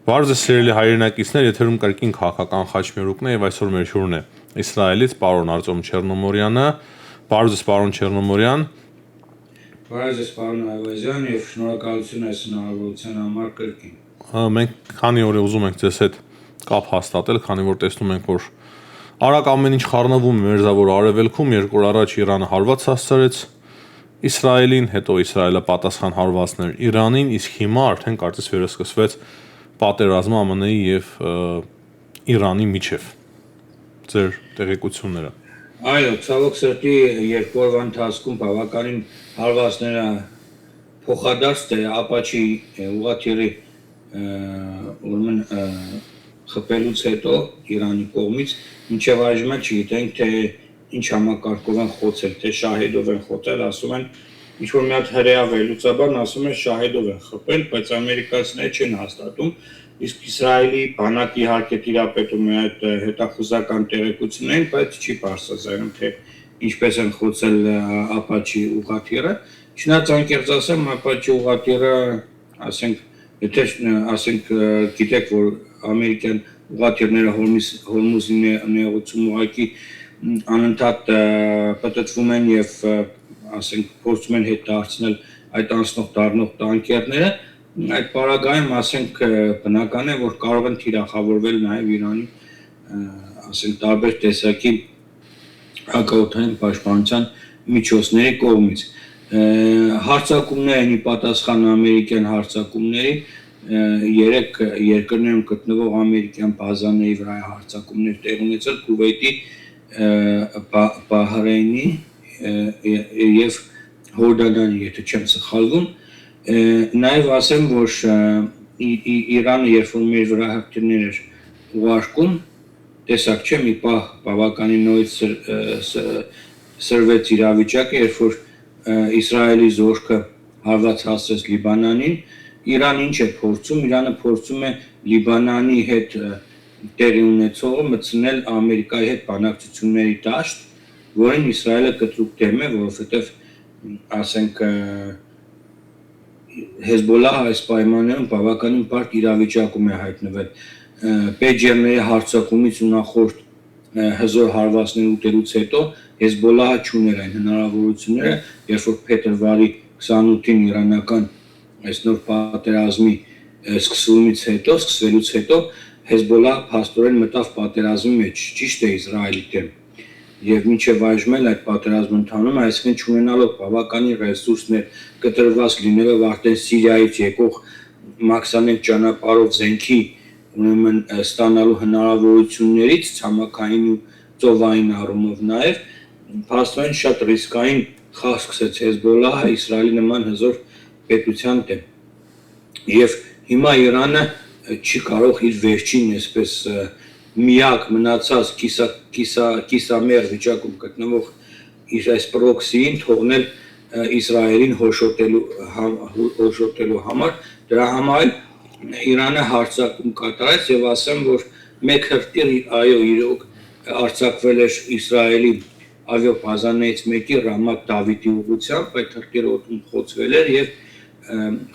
Բարձր սիրելի հայրենակիցներ, եթերում կրկին քաղաքական խաչմերուկն է եւ այսօր մեր հյուրն է Իսրայելից պարոն Արտյոմ Չեռնոմորյանը, բարձր պարոն Չեռնոմորյան։ Բարձր պարոն Այվազյան եւ շնորհակալություն այս հնարավորության համար կրկին։ Մենք քանի օր է ուզում ենք ձեզ հետ կապ հաստատել, քանի որ տեսնում ենք, որ արագ ամեն ինչ խառնվում է մերձավոր արևելքում, 2 օր առաջ Իրանը հարված հասցրեց Իսրայելին, հետո Իսրայելը պատասխան հարվածներ Իրանին, իսկ հիմա արդեն կարծես վերսկսվեց պատերազմը ԱՄՆ-ի եւ Իրանի միջև։ Ձեր տեղեկությունները։ Այո, ցավոք սրտի 2 օրվա ընթացքում բավականին հարվածները փոխադարձ է Ապաչի ուղղաթիռի ուրեմն խփելուց հետո Իրանի կողմից մինչև այժմ չգիտենք թե ինչ համակարգով են խոցել, թե շահեդով են խոցել, ասում են ինչ որ մի հատ հրեա վերլուծաբան ասում է շահեդով են խփել, բայց ամերիկացիները չեն հաստատում, իսկ Իսրայելի բանակի իհարկե տիրապետում է այդ հետախուզական տեղեկություններին, բայց չի բարձրացնում թե ինչպես են խոցել Ապաչի ուղղաթիռը, չնայած անկեղծ ասեմ, Ապաչի ուղղաթիռը, ասենք, եթե ասենք գիտեք, որ ամերիկյան ուղղաթիռները Հորմուզի նեղուցում ուղղակի անընդհատ պատտվում են եւ ասենք փորձում են հետ դարձնել այդ անցնող դառնող տանկերները, այդ պարագայում ասենք բնական է, որ կարող են թիրախավորվել նաեւ Իրանի ասենք տարբեր տեսակի հակաօդային պաշտպանության միջոցների կողմից։ Հարձակումներ ի պատասխան ամերիկյան հարձակումների 3 երկրներում գտնվող ամերիկյան բազաների վրա հարձակումներ տեղ ունեցել Քուվեյթի, Բահրեյնի եւ Հորդանանի, եթե չեմ սխալվում, նաեւ ասեմ, որ Իրանը երբ որ մեր վրա հրթիռներ էր ուղարկում, տեսակ չէ, մի պահ բավականին նույնից սրվեց իրավիճակը, երբ որ Իսրայելի զորքը հարված հասցրեց Լիբանանին, Իրանը ինչ է փորձում, Իրանը փորձում է Լիբանանի հետ տեղի ունեցողը մտցնել Ամերիկայի հետ բանակցությունների դաշտ, որին Իսրայելը կտրուկ դեմ է, որովհետև ասենք Հեզբոլլահը այս պայմաններում բավականին բարդ իրավիճակում է հայտնվել։ Պեջերների հարձակումից ու նախորդ հզոր հարվածներ ուտելուց հետո Հեզբոլլահը չուներ այն հնարավորությունները, երբ որ փետրվարի 28-ին իրանական այս նոր պատերազմի սկսվելուց հետո Հեզբոլլահը փաստորեն մտավ պատերազմի մեջ, ճիշտ է Իսրայելի դեմ։ Եվ մինչև այժմ էլ այդ պատերազմը ընթանում է, այսինքն չունենալով բավականին ռեսուրսներ, կտրված լինելով արդեն Սիրիայից եկող մաքսանենգ ճանապարհով զենքի ուրեմն ստանալու հնարավորություններից ցամաքային ու ծովային առումով նաև փաստորեն շատ ռիսկային խաղ սկսեց Հեզբոլլահը Իսրայելի նման հզոր պետության դեմ։ Եւ հիմա Իրանը չի կարող իր վերջին այսպես միակ մնացած կիսամեռ վիճակում գտնվող իր այս պրոքսիին թողնել Իսրայելին հոշոտելու համար, դրա համար Իրանը հարձակում կատարեց եւ ասեմ, որ մեկ հրթիռ այո իրոք արձակվել էր Իսրայելի ավիաբազաներից մեկի Ռամաթ Դավիթի ուղղությամբ, այդ հրթիռը օդում խոցվել էր եւ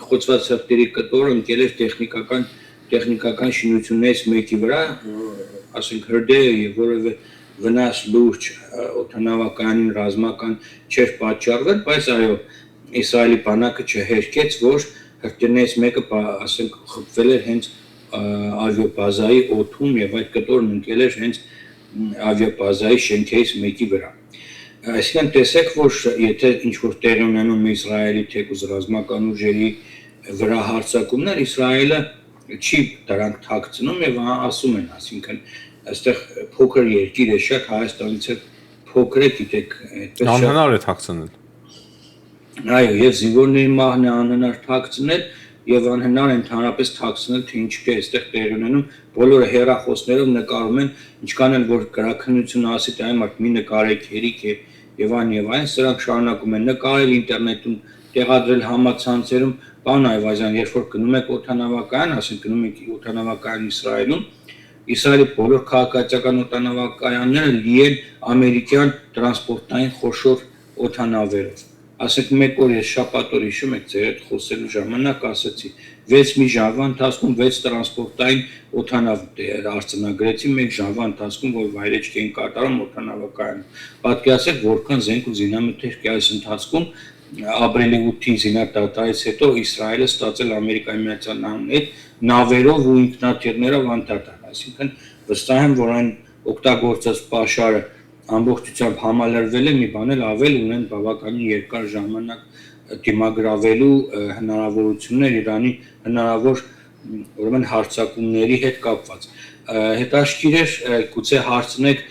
խոցված հրթիռի կտորը ընկել էր տեխնիկական շինություններից մեկի վրա, ասենք հրդեհ եւ որևէ վնաս լուրջ օդանավականին ռազմական չէր պատճառվել, բայց այո Իսրայելի բանակը չհերքեց, որ հրթիռներից մեկը ասենք խփվել էր հենց ավիաբազայի օդում եւ այդ կտորն ընկել էր հենց ավիաբազայի շենքերից մեկի վրա։ Այսինքն տեսեք, որ եթե ինչ-որ տեղի ունենում Իսրայելի թեկուզ ռազմական ուժերի վրա հարձակումներ, Իսրայելը չի դրանք թաքցնում եւ ասում են, ասինքն այստեղ փոքր երկիր է, շատ Հայաստանից է փոքր է, գիտեք, այդպես անհնար է թաքցնել։ Այո, եւ զինվորների մահն է անհնար թաքցնել եւ անհնար է ընդհանրապես թաքցնել, թե ինչ է այստեղ տեղի ունենում, բոլորը հեռախոսներով նկարում են, ինչքան էլ որ գրաքննություն ասի, թե այ մարդ մի նկարեք, հերիք է եւ այն, սրանք շարունակում են նկարել ինտերնետում, տեղադրել համացանցերում, բան Այվազյան, երբ որ գնում եք օդանավակայան, ասենք գնում եք օդանավակայան Իսրայելում, Իսրայելի բոլոր քաղաքացիական օդանավակայանները լի են ամերիկյան տրանսպորտային խոշոր օդանավերով։ Ասենք մեկ օր ես շաբաթ օր հիշում եք ձեր հետ խոսելու ժամանակ ասացի, 6 մի ժամվա ընթացքում 6 տրանսպորտային օդանավ արձանագրեցին մեկ ժամվա ընթացքում, որ վայրեջք էին կատարում օդանավակայանում։ Պատկերացրեք, որքան զենք ու զինամթերք կա այս ընթացքում ապրիլի 8-ի զինադատարից հետո Իսրայելը ստացել Ամերիկայի Միացյալ Նահանգների հետ նավերով ու ինքնաթիռներով անդրադառ, այսինքն վստահ եմ, որ այն օգտագործած պաշարը ամբողջությամբ համալրվել է, մի բան էլ ավել ունեն բավականին երկար ժամանակ դիմագրավելու հնարավորություններ Իրանի հնարավոր ուրեմն հարձակումների հետ կապված։ Հետաքրքիր է գուցե հարցնեք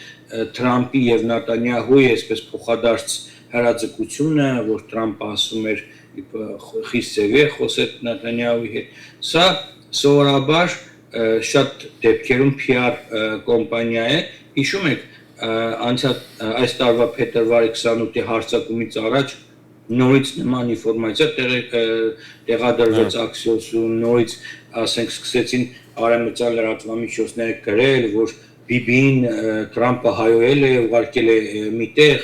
Թրամփի եւ Նետանյահուի այսպես փոխադարձ հրաձգությունը, որ Թրամփը ասում էր խիստ ձևի է խոսել Նետանյահուի հետ, սա սովորաբար շատ դեպքերում PR կոմպանիա է, հիշում եք այս տարվա փետրվարի 28-ի հարձակումից առաջ նորից նման ինֆորմացիա տեղադրվեց Axios-ում, նորից ասենք սկսեցին արևմտյան լրատվամիջոցները գրել, որ Բիբին Թրամփը հայոել է, ուղարկել է միտեղ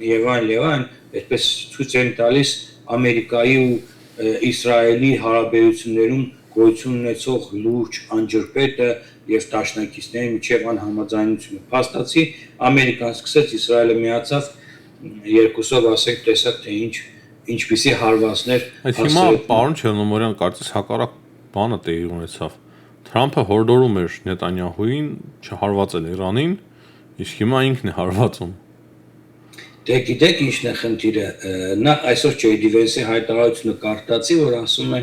եւ այլն, այդպես ցույց են տալիս Ամերիկայի ու Իսրայելի հարաբերություններում գոյություն ունեցող լուրջ անջրպետը եւ դաշնակիցների միջև անհամաձայնությունը։ Փաստացի Ամերիկան սկսեց, Իսրայելը միացավ, երկուսով ասենք տեսակ թե ինչպիսի հարվածներ Այդ հիմա պարոն Չերնոմորյան կարծես հակառակ բանը տեղի ունեցավ։ Թրամփը հորդորում էր Նետանյահուին չհարվածել Իրանին, իսկ հիմա ինքն է հարվածում։ Դե գիտեք ինչն է խնդիրը, նա այսօր J.D. Vance-ի հայտարարությունը կարդացի, որ ասում է,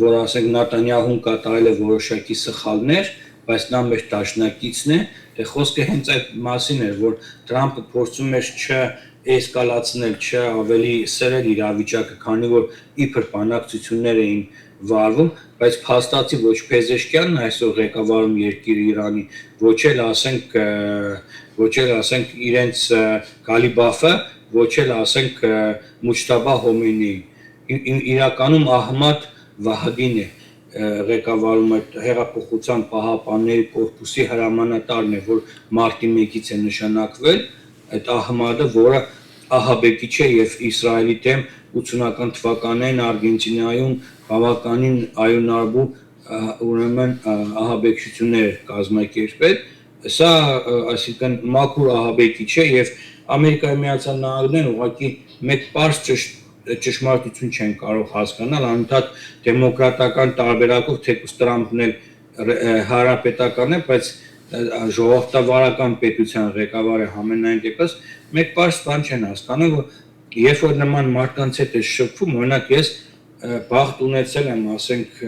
որ ասենք Նետանյահուն կատարել է որոշակի սխալներ, բայց նա մեր դաշնակիցն է, դե խոսքը հենց այդ մասին էր, որ Թրամփը փորձում էր չէսկալացնել, ավելի սրել իրավիճակը, քանի որ իբր բանակցություններ էին վարվում, բայց փաստացի ոչ Փեզեշքյանն այսօր ղեկավարում երկիրը Իրանի, ոչ էլ ասենք իրենց Գալիբաֆը, ոչ էլ ասենք Մուջթաբա Հոմեյնին, իրականում Ահմադ Վահադին է ղեկավարում այդ հեղափոխության պահապանների կորպուսի հրամանատարն է, որ մարտի 1-ից է նշանակվել, այդ Ահմադը, որը ահաբեկիչ է եւ Իսրայելի դեմ 80-ական թվականներին Արգենտինայում բավականին այոնարբու ուրեմն ահաբեկչություններ կազմակերպել, սա այսինքն մաքուր ահաբեկիչ է եւ Ամերիկայի Միացյալ Նահանգներն ուղղակի մեկ պարզ ճշմարտություն չեն կարող հասկանալ, անընդհատ դեմոկրատական տարբերակով թեկուզ Տրամփն էլ հանրապետական է, բայց ժողովրդավարական պետության ղեկավարը համենայն դեպս մեկ պարզ բան չեն հասկանում, որ երբ որ նման մարդկանց հետ է շփվում, օրինակ ես բախտ ունեցել եմ, ասենք,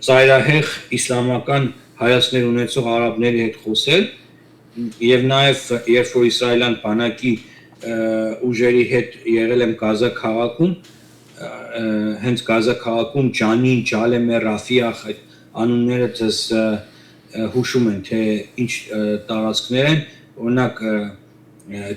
ծայրահեղ իսլամական հայացքներ ունեցող արաբների հետ խոսել եւ նաեւ երբ որ իսրայելյան բանակի ուժերի հետ եղել եմ Գազա քաղաքում, հենց Գազա քաղաքում Ջանին, Ջալեմե, Ռաֆիախ այդ անունները դες հուշում են թե ինչ տարածքներ են, օրինակ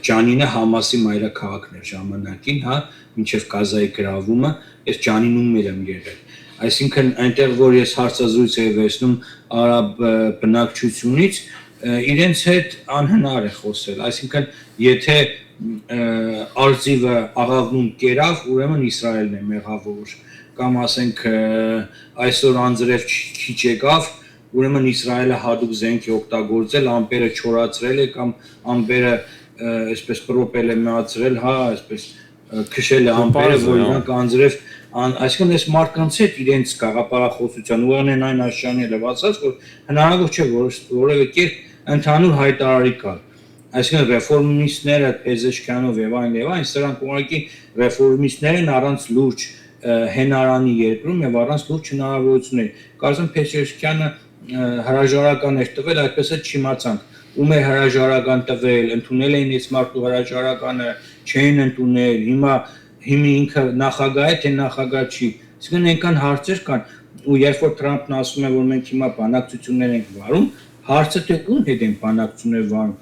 Ջանինը Համասի մայրաքաղաքն էր ժամանակին, հա, մինչև Գազայի գրավումը, ես Ջանինում եմ եղել։ Այսինքն այնտեղ որ ես հարցազրույց եի վերցնում արաբ բնակչությունից, իրենց հետ անհնար է խոսել, այսինքն եթե արձիվը աղավնում կերավ, ուրեմն Իսրայելն է մեղավոր, կամ ասենք այսօր անձրև քիչ եկավ, ուրեմն Իսրայելը հատուկ զենք է օգտագործել, ամպերը չորացրել է կամ ամպերը այսպես պրոպել է մնացրել, հա, այսպես քշել է ամպերը, որ իրանք անձրև, այսինքն այս մարդկանց հետ իրենց գաղափարախոսության ուղղեն այն աշճանելը ասած, որ հնարավոր չէ որևէ կերպ ընդհանուր հայտարարի կար։ Այսինքն ռեֆորմիստները Փեզեշքյանով եւ այլն, սրանք ուղղակի ռեֆորմիստներ են առանց լուրջ հենարանի երկրում եւ առանց լուրջ հնարավորությունների։ Կարծեմ Փեզեշքյանը հրաժարական էր տվել, այդպես էլ չիմացանք։ Ում է հրաժարական տվել, ընդունել էին այս մարդու հրաժարականը, չեն ընդունել, հիմա ինքը նախագահ է, թե նախագահ չի։ Այսինքն այնքան հարցեր կան, ու երբ որ Թրամփն ասում է, որ մենք հիմա բանակցություններ ենք վարում, հարցը թե ում հետ են բանակցություններ վարում,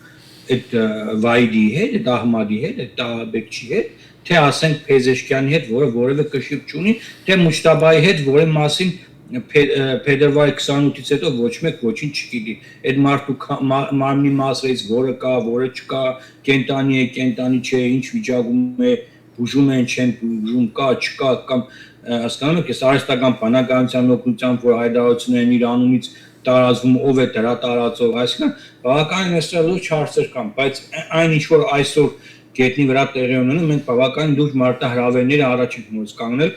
այդ Վայդի հետ, այդ Ահմադի հետ, այդ Տահաբեկչի հետ, թե ասենք Փեզեշքյանի հետ, որը որևէ կշիռ չունի, թե Մուջթաբայի հետ, որի մասին փետրվարի 28-ից հետո ոչ մեկ ոչինչ չգիտի։ Այդ մարդու մարմնի մասերից որը կա, որը չկա, կենտանի է, կենտանի չէ, ինչ վիճակում է, բուժում են, չեն բուժում, կա, չկա, կամ հասկանում եք, այս արհեստական բանականության օգնությամբ, որ հայտարարություններն իր անունից տարածվում, ով է դրա տարածող, այսինքն բավականին այստեղ լուրջ հարցեր կան, բայց այն ինչ որ այսօր գետնի վրա տեղի ունենում, մենք բավականին լուրջ մարտահրավերները առաջ ենք նույնիսկ կանգնել,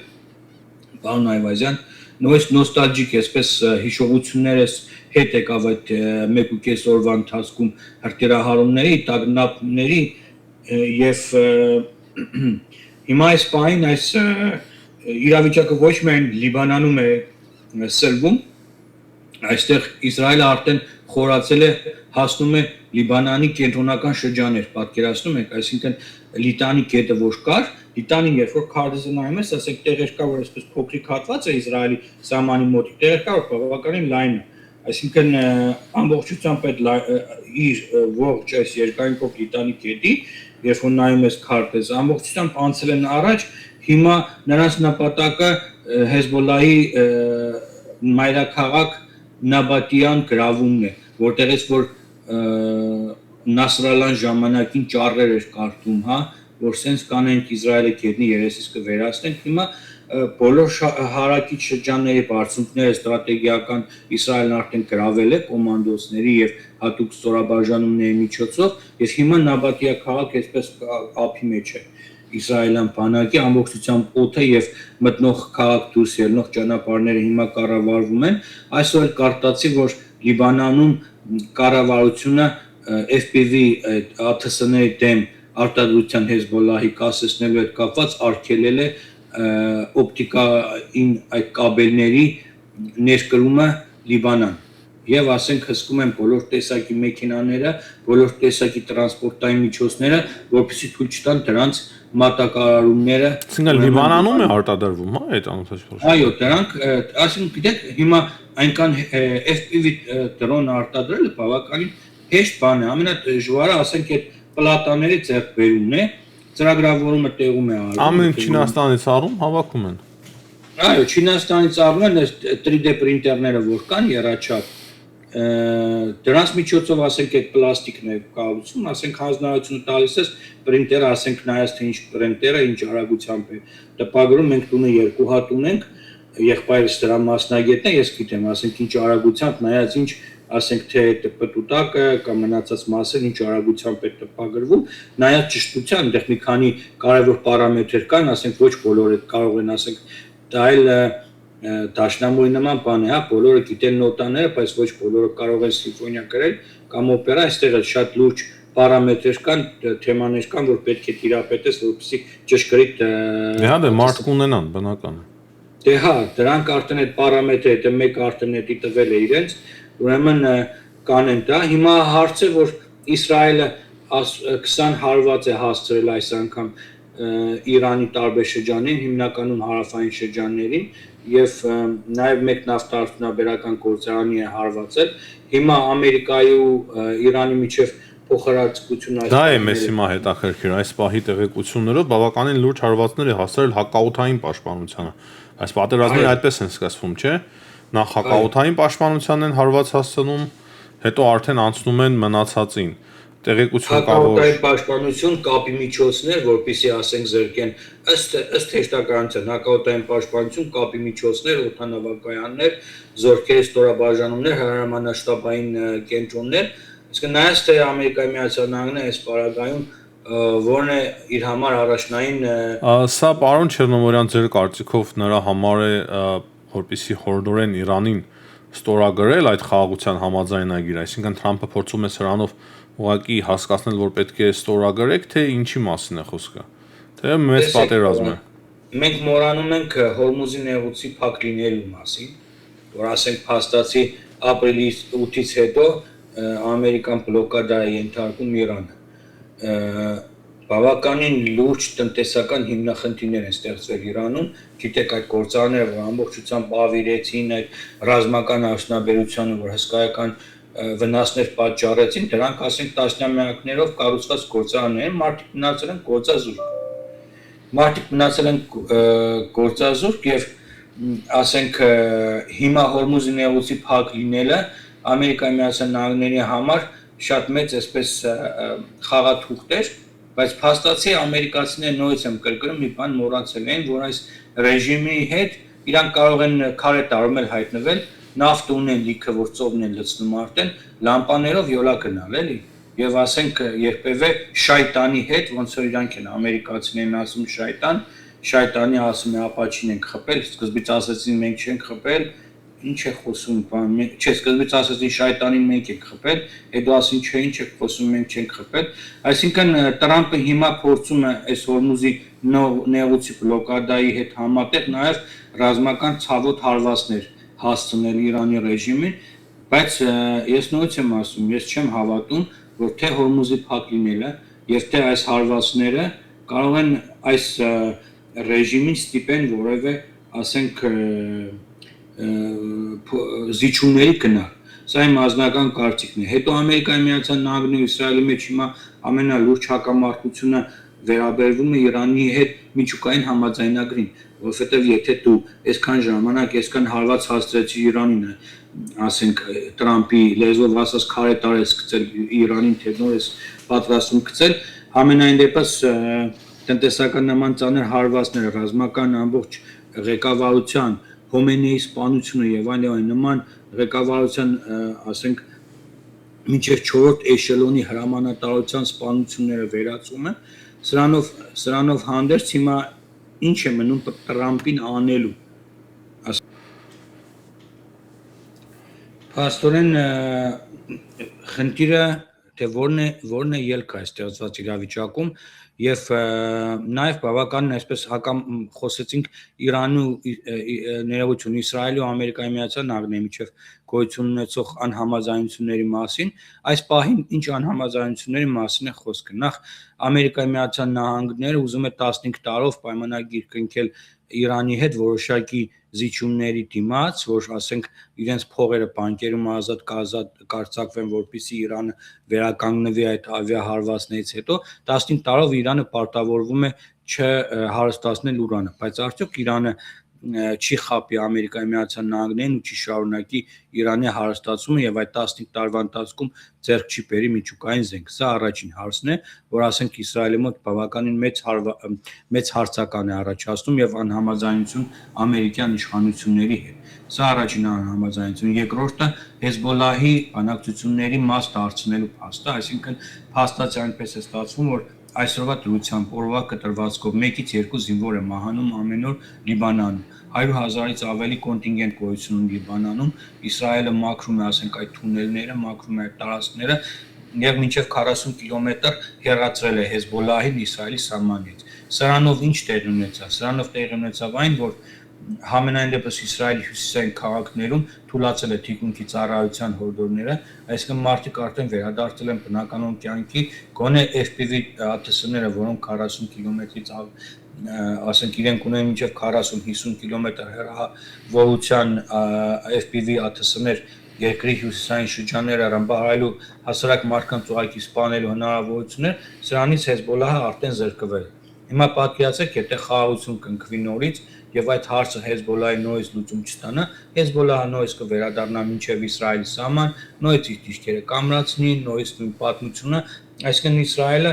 պարոն Այվազյան, նույնիսկ նոստալգիկ այսպես հիշողություններս հետ եկավ այդ 1.5 օրվա ընթացքում հրթիռահարումների, տագնապների եւ հիմա այս պահին այս իրավիճակը ոչ միայն Լիբանանում է սրվում, այստեղ Իսրայելը արդեն խորացել է, հասնում է Լիբանանի կենտրոնական շրջաններ, պատկերացնում եք, այսինքն Լիտանի կետը որ կար, Լիտանին երբ որ քարտեզը նայում ես, ասենք տեղեր կա, որ այսպես փոքրիկ հատված է Իսրայելի սահմանի մոտ, տեղեր կա, որ բավականին լայն է, այսինքն ամբողջությամբ այդ իր ողջ այս երկայնքով Լիտանի կետի, երբ որ նայում ես քարտեզը, ամբողջությամբ անցել են առաջ, հիմա նրանց նպատակը Հեզբոլլահի մայրաքաղաք Նաբատիան գրավումն է, որտեղից որ Նասրալան ժամանակին ճառեր էր կարդում, հա, որ սենց կանենք Իսրայելը գետնի երեսից կվերացնենք, հիմա բոլոր հարակից շրջանների բարձունքները ստրատեգիական Իսրայելն արդեն գրավել է կոմանդոսների եւ հատուկ ստորաբաժանումների միջոցով, եւ հիմա Նաբատիա քաղաք այսպես ափի մեջ է Իսրայելյան բանակի ամբողջությամբ օդը եւ մտնող քաղաք դուրս ելնող ճանապարհները հիմա կառավարվում են, այսօր էլ կարտացի, որ Լիբանանում կառավարությունը FPV ԱԹՍ-ների դեմ արտադրության Հեզբոլլահի կասեցնելու հետ կապված արգելել է օպտիկային այդ կաբելների ներկրումը Լիբանան եւ ասենք հսկում են բոլոր տեսակի մեքենաները, բոլոր տեսակի տրանսպորտային միջոցները, որպեսզի թույլ չտան դրանց մատակարարումները։ Այսինքն Լիբանանում է արտադրվում, հա, այդ անօթաչի։ Այո, դրանք, ասենք գիտեք, հիմա այնքան FPV դրոն արտադրելը բավականին հեշտ բան է, ամենադժվարը ասենք այդ պլատաների ձեռքբերումն է, ծրագրավորումը տեղում է արվում։ Ամեն Չինաստանից առում հավաքում են։ Այո, Չինաստանից առնում են 3D պրինտերները, որ կան եռաչափ, դրանց միջոցով ասենք այդ պլաստիկն է կառուցում, ասենք հանձնարարությունը տալիս ես պրինտերը, ասենք նայած թե ինչ պրինտերը, ինչ արագությամբ է տպագրում, մենք տունը 2 հատ ունենք, եղբայրս դրա մասնագետն է, ես գիտեմ, ասենք ինչ արագությամբ, նայած ինչ, ասենք թե պտուտակը կամ մնացած մասերը ինչ արագությամբ է տպագրվում, նայած ճշտության, այնտեղ մի քանի կարևոր պարամետրեր կան, ասենք ոչ բոլորը կարող են, ասենք դա էլ դաշնամուրի նման բան է, հա, բոլորը գիտեն նոտաները, բայց ոչ բոլորը կարող են սիմֆոնիա գրել կամ օպերա, այստեղ էլ շատ լուրջ պարամետրեր կան, թեմաներ կան, որ պետք է տիրապետես, որպեսզի ճշգրիտ Դե հա, մարդ կունենան, բնական է։ Դե հա, դրանք արդեն այդ պարամետրերը, դա մեկ արդեն էդի տվել է իրենց, ուրեմն կանեն դա, հիմա հարց է, որ Իսրայելը 20 հարված է հասցրել այս անգամ Իրանի տարբեր շրջաններին, հիմնականում հարավային շրջաններին եւ նաեւ մեկ նավթարդյունաբերական գործարանի է հարվածել։ Հիմա Ամերիկայի ու Իրանի միջև փոխհարցակցություն Դա է մեզ հիմա հետաքրքիր, այս պահի տեղեկություններով բավականին լուրջ հարվածներ է հասցրել հակաօդային պաշտպանությանը։ Այս պատերազմները այդպես են սկսվում, չէ՞։ Նախ հակաօդային պաշտպանությանն են հարված հասցնում, հետո արդեն անցնում են մնացածին։ Տեղեկություն կա, որ հակաօդային պաշտպանություն կապի միջոցներ, որպեսզի ասենք զրկեն ըստ հեշտականության հակաօդային պաշտպանություն կապի միջոցներ, օդանավակայաններ, զորքերի ստորաբաժանումներ, հրամանաշտաբային կենտրոններ, իսկ նայած թե Ամերիկայի Միացյալ Նահանգները այս պարագայում որն է իր համար առաջնային Սա պարոն Չեռնոմորյան ձեր կարծիքով նրա համար է որպեսզի հորդորեն Իրանին ստորագրել այդ խաղաղության համաձայնագիր, այսինքն Թրամփը փորձում է սրանով ուղղակի հասկացնել, որ պետք է ստորագրեք, թե ինչի մասին է խոսքը։ Թե մեծ պատերազմ է։ Մենք մոռանում ենք Հորմուզի նեղուցի փակ լինելու մասին, որ ասենք փաստացի ապրիլի 8-ից հետո ամերիկան բլոկադա է ենթարկում Իրանը։ Բավականին լուրջ տնտեսական հիմնախնդիրներ են ստեղծվել Իրանում, գիտեք այդ գործարները, որ ամբողջությամբ ավիրեցին այդ ռազմական արդյունաբերությանը, որ հսկայական վնասներ պատճառեցին, դրանք ասենք տասնամյակներով կառուցված գործարաններ են, մարդիկ մնացել են գործազուրկ։ Մարդիկ մնացել են գործազուրկ եւ ասենք հիմա Հորմուզի նեղուցի փակ լինելը Ամերիկայի Միացյալ Նահանգների համար շատ մեծ այսպես խաղաթուղթ էր, բայց փաստացի ամերիկացիները նույնիսկ եմ կրկնում մի բան մոռացել են, որ այս ռեժիմի հետ իրանք կարող են քարե տարումել հայտնվել, նավթ ունեն լիքը, որ ծովն են լցնում արդեն, լամպաներով յոլա գնալ, էլի։ Եվ ասենք երբևէ շայտանի հետ, ոնց որ իրանք են ամերիկացիներն ասում շայտանի ասում է ապաչին ենք խփել, սկզբից ասեցին մենք չենք խփել, ինչ է խոսում, բան, չէ, սկզբից ասեցին շայտանին մենք ենք խփել, հետո ասին չէ, ինչ է խոսում, մենք չենք խփել, այսինքն Տրամպը հիմա փորձում է այս Հորմուզի նեղուցի բլոկադայի հետ համատեղ նաև ռազմական ցավոտ հարվածներ հասցնել Իրանի ռեժիմին, բայց ես նույնիսկ եմ ասում, ես չեմ հավատում, որ թե Հորմուզի փակ լինելը եւ թե այս հարվածները կարող են այս ռեժիմին ստիպեն որևէ, ասենք, զիջումների գնալ։ Սա իմ ազնական կարծիքն է։ Հետո Ամերիկայի Միացյալ Նահանգների ու Իսրայելի մեջ հիմա ամենալուրջ հակամարտությունը վերաբերվում է Իրանի հետ միջուկային համաձայնագրին, որովհետև եթե դու այսքան ժամանակ, այսքան հարված հասցրեցի Իրանին, ասենք Տրամպի լեզվով ասած քարե տարես գցել Իրանին, թե նոր ես պատրաստում գցել, համենայն դեպս տնտեսական նման ծանր հարվածները, ռազմական ամբողջ ղեկավարության, Հոմենեի սպանությունը եւ այլն նման ղեկավարության, ասենք, մինչև 4-րդ էշելոնի հրամանատարության սպանությունները վերացումը, սրանով հանդերձ հիմա ինչ է մնում Տրամպին անելու։ Փաստորեն խնդիրը թե որն է ելքը այս ստեղծված իրավիճակում եւ նաեւ բավականին այսպես խոսեցինք Իրանի ներողություն Իսրայելի ու Ամերիկայի Միացյալ Նահանգների միջև գոյություն ունեցող անհամաձայնությունների մասին, այս պահին ինչ անհամաձայնությունների մասին է խոսքը։ Նախ Ամերիկայի Միացյալ Նահանգները ուզում է 15 տարով պայմանագիր կնքել Իրանի հետ որոշակի զիջումների դիմաց, որ ասենք իրենց փողերը բանկերում ազատ կարձակվեն, որպեսզի Իրանը վերականգնվի այդ ավիահարվածներից հետո 15 տարով Իրանը պարտավորվում է չհարստացնել ուրանը, բայց արդյոք Իրանը չի խապի Ամերիկայի Միացյալ Նահանգներին ու չի շարունակի Իրանի հարստացումը եւ այդ 15 տարվա ընթացքում ձեռք չի բերի միջուկային զենք։ Սա առաջին հարցն է, որ ասենք Իսրայելի մոտ բավականին մեծ հարցական է առաջացնում եւ անհամաձայնություն ամերիկյան իշխանությունների հետ։ Սա առաջին անհամաձայնություն, երկրորդը Հեզբոլլահի բանակցությունների մաս դարձնելու փաստը, այսինքն փաստացի այնպես է ստացվում, որ այսօրվա դրությամբ օրվա կտրվածքով 1-ից 2 զինվոր է մահանում ամեն օր Լիբանանում, 100,000-ից ավելի կոնտինգենտ գոյություն ունի Լիբանանում, Իսրայելը մաքրում է, ասենք, այդ թունելները, մաքրում է այդ տարածքները եւ մինչեւ 40 կիլոմետր հեռացրել է Հեզբոլլահին Իսրայելի սահմանից։ Սրանով ինչ տեղի ունեցավ։ Սրանով տեղի ունեցավ այն, որ համենայն դեպս Իսրայելի հյուսիսային քաղաքներում թուլացել է թիկունքի ծառայության հորդորները, այսինքն մարդիկ արդեն վերադարձել են բնականոն կյանքի, գոնե FPV ԱԹՍ-ները, որոնք 40 կիլոմետրից ասենք իրենք ունեն մինչև 40-50 կիլոմետր հեռավորության FPV ԱԹՍ-ներ երկրի հյուսիսային շրջանները ռմբահարելու հասարակ մարդկանց ուղղակի սպանելու հնարավորություններ, սրանից Հեզբոլլահը արդեն զրկվել է։ Հիմա պատկերացրեք, եթե խաղաղություն կնքվի նորից եւ այդ հարցը Հեզբոլլահի նորից լուծում չստանա, Հեզբոլլահը նորից կվերադառնա մինչեւ Իսրայելի սահման, նորից իր դիրքերը կամրացնի, նորից նույն պատմությունը, այսինքն Իսրայելը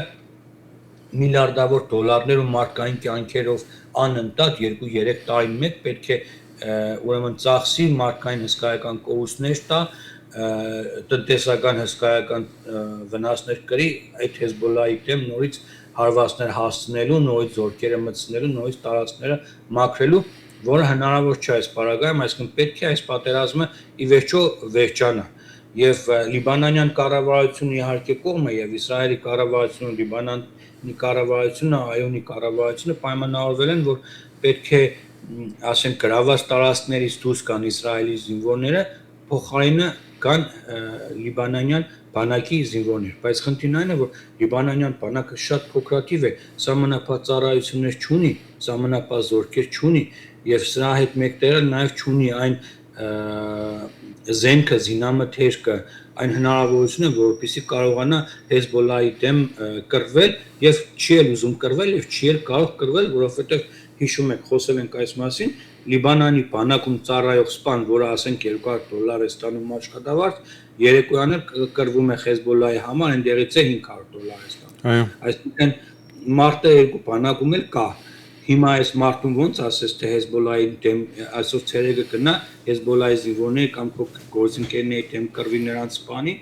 միլիարդավոր դոլարներ ու մարդկային կյանքերով անընդհատ 2-3 տարին մեկ պետք է ուրեմն ծախսի մարդկային հսկայական կորուստներ տա, տնտեսական հսկայական վնասներ կրի այդ Հեզբոլլահի դեմ նորից հարվածներ հասցնելու, նորից զորքերը մտցնելու, նորից տարածքները մաքրելու, որը հնարավոր չէ այս պարագայում, այսինքն պետք է այս պատերազմը ի վերջո վերջանա։ Եվ Լիբանանյան կառավարությունը իհարկե կողմ է եւ Իսրայելի կառավարությունը, Լիբանանի կառավարությունը, Այոնի կառավարությունը պայմանավորվել են, որ պետք է, ասենք, գրաված տարածքներից դուրս գան Իսրայելի զինվորները, փոխարենը կան լիբանանյան բանակի զինվորներ, բայց խնդիրն այն է, որ լիբանանյան բանակը շատ փոքրաթիվ է, սահմանափակ ծառայություններ չունի, սահմանափակ զորքեր չունի եւ սրա հետ մեկտեղ նաեւ չունի այն զենքը, զինամթերքը, այն հնարավորությունը, որպեսզի կարողանա Հեզբոլլահի դեմ կռվել եւ չի էլ ուզում կռվել եւ չի էլ կարող կռվել, որովհետեւ հիշում եք, խոսել ենք այս մասին, Լիբանանի բանակում ծառայող սպան, որը ասենք $200 է ստանում աշխատավարձ, երեկոյան կռվում է Հեզբոլլահի համար, այնտեղից է $500 է ստանում։ Այսինքն մարտը երկու բանակում էլ կա։ Հիմա այս մարտում ոնց ասես թե Հեզբոլայի դեմ այսօր ցերեկը գնա Հեզբոլայի զինվորներ կամ գործընկերների դեմ կռվի նրանց սպանի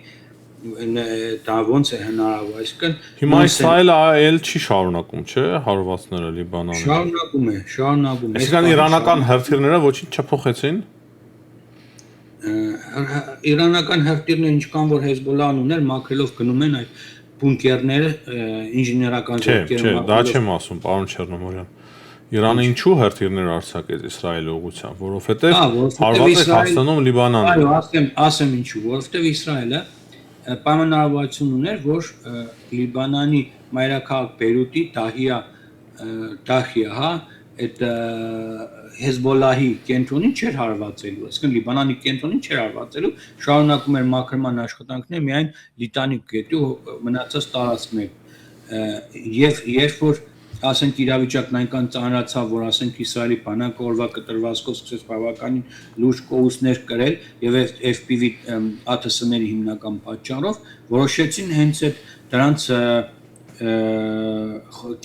դա ոնց է հնարավոր, այսինքն Հիմա Իսրայելը այլ չի շարունակում, չէ՞, հարվածները Լիբանանում։ շարունակում է։ Այսինքն իրանական հրթիռները ոչինչ չփոխեցին։ Իրանական հրթիռները ինչքան որ Հեզբոլան ուներ, մաքրելով գնում են այդ բունկերները, ինժեներական զորքերը։ Չէ, դա չեմ ասում, պարոն Չեռնոմորյան։ Իրանը ինչու հրթիռներ արձակեց Իսրայելի ուղղությամբ, որովհետև հարված է հասնում Լիբանան։ Այո, ասեմ ինչու, որովհետև Իսրայելը պայմանավորվածություն ուներ, որ Լիբանանի մայրաքաղաք Բեյրութի Դահիա, այդ Հեզբոլահի կենտրոնին չէր հարվածելու, այսինքն Լիբանանի կենտրոնին չէր հարվածելու, շարունակում էր մաքրման աշխատանքները միայն Լիտանի գետի մնացած տարածքներ։ Եվ երբ որ ասենք իրավիճակն այնքան ծանրացավ, որ ասենք Իսրայելի բանակը օրվա կտրվածքով սկսեց բավականին լուրջ կորուստներ կրել եւ FPV ԱԹՍ-ների հիմնական պատճառով որոշեցին հենց այդ դրանց